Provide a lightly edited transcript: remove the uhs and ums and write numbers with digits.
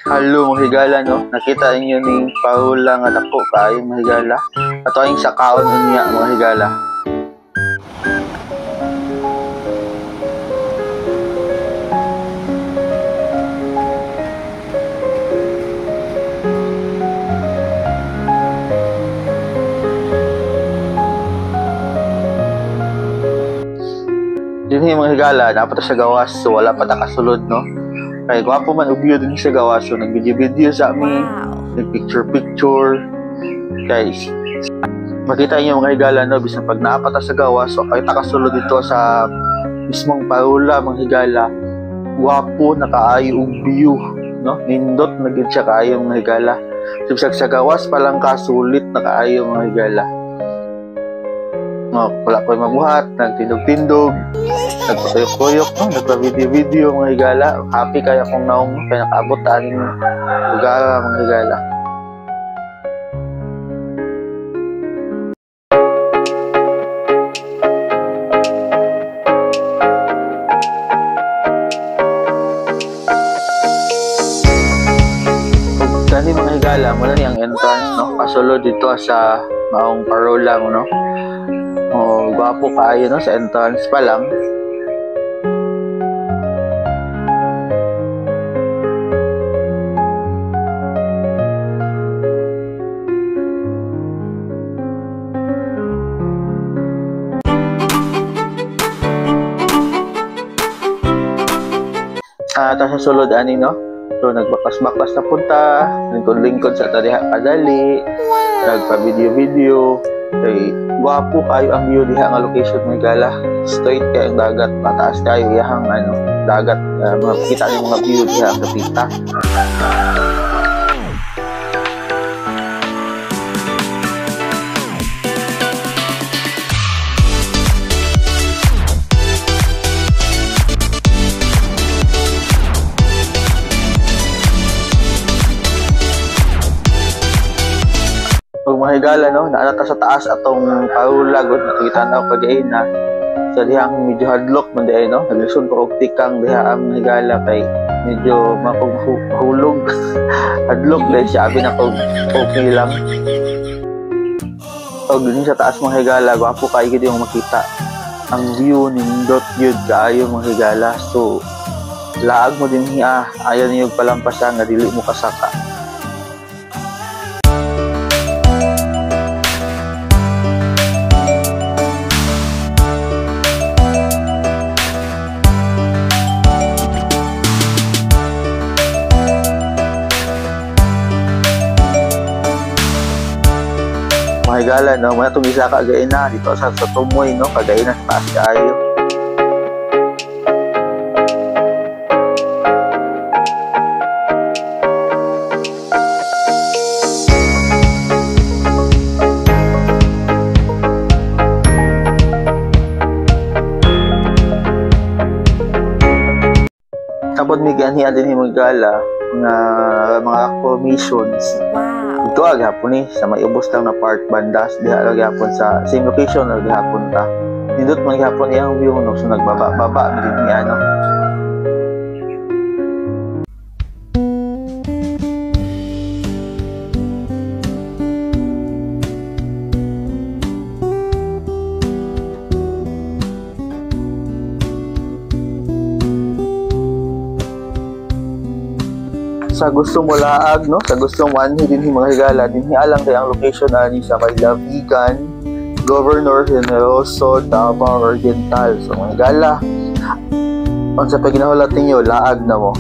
Halo mga higala no, nakita inyo ning pahula nga dako kaayo mga higala. Ato ang sakaon unya mga higala. Dinhi mga higala, dapat sa gawas so wala pa nakasulod no. Kaya gwapo man ubyo din sa gawas so nag-video sa amin, nag-picture. Guys, makita niyo mga higala no, bisan pag naapata sa gawas so kay nakasulod dito sa mismong pahula mga higala. Gwapo nakaayo og view no, nindot na gid siya kaayo mga higala. Subsag sa gawas pa lang kasulit nakaayo mga higala. No, wala ko'y mabuhat, nagtindog-tindog, nagpatuyok-tuyok, no? Nagpa-video-video mga higala. Happy kaya kung naong kaya nakaabot aning lugar mga higala. Dani mga higala, muna ni ang entrance, no? Pasulod dito sa maong parola mo, no? Oh, gwapo kaayo no sa entrance pa lang. Tapos sa sulod ani no. So nagbakas-bakas na punta, lingkod-lingkod sa tadiha kadali, nagpa-video-video. Kay gwapo kayo ang view diha nga location mga higala. Straight kay ang dagat, mataas kayo iyahang dagat, makita niyo mga view diha ang kapita. Mga higala no, naanata sa taas atong pahulagod nakita na pag-ay na sa dihang medyo hadlok man diay no, naglisod ko og tikang diha ang higala kay medyo mahulog hadlok dahil siya abi na ko okay lang. Og din sa taas mga higala, gwapo kay gid yung makita ang view nindot gyud kaayo mga higala. So laag mo din hiya, ayaw niyo palampasan nga dili mo kasaka. Mga higala no, muna itong isa kagayin na dito sa tumoy no, kagayin na sa taas kaayo. Tapos may ganhiya din yung higala nga mga commissions. Ito agapon ni sa may ubos lang na park bandas diha agapon sa same location agapon ta. Nindot man gapon iyang view no, so nagbaba mi din niya no. Sa gusto mo laag no, sa gusto mo anhi din mga higala, dinhi alang kay ang location ani sa may Lavigan, Governor Generoso, Davao Oriental. So mga higala, kung sa paginahulat ninyo laag na mo.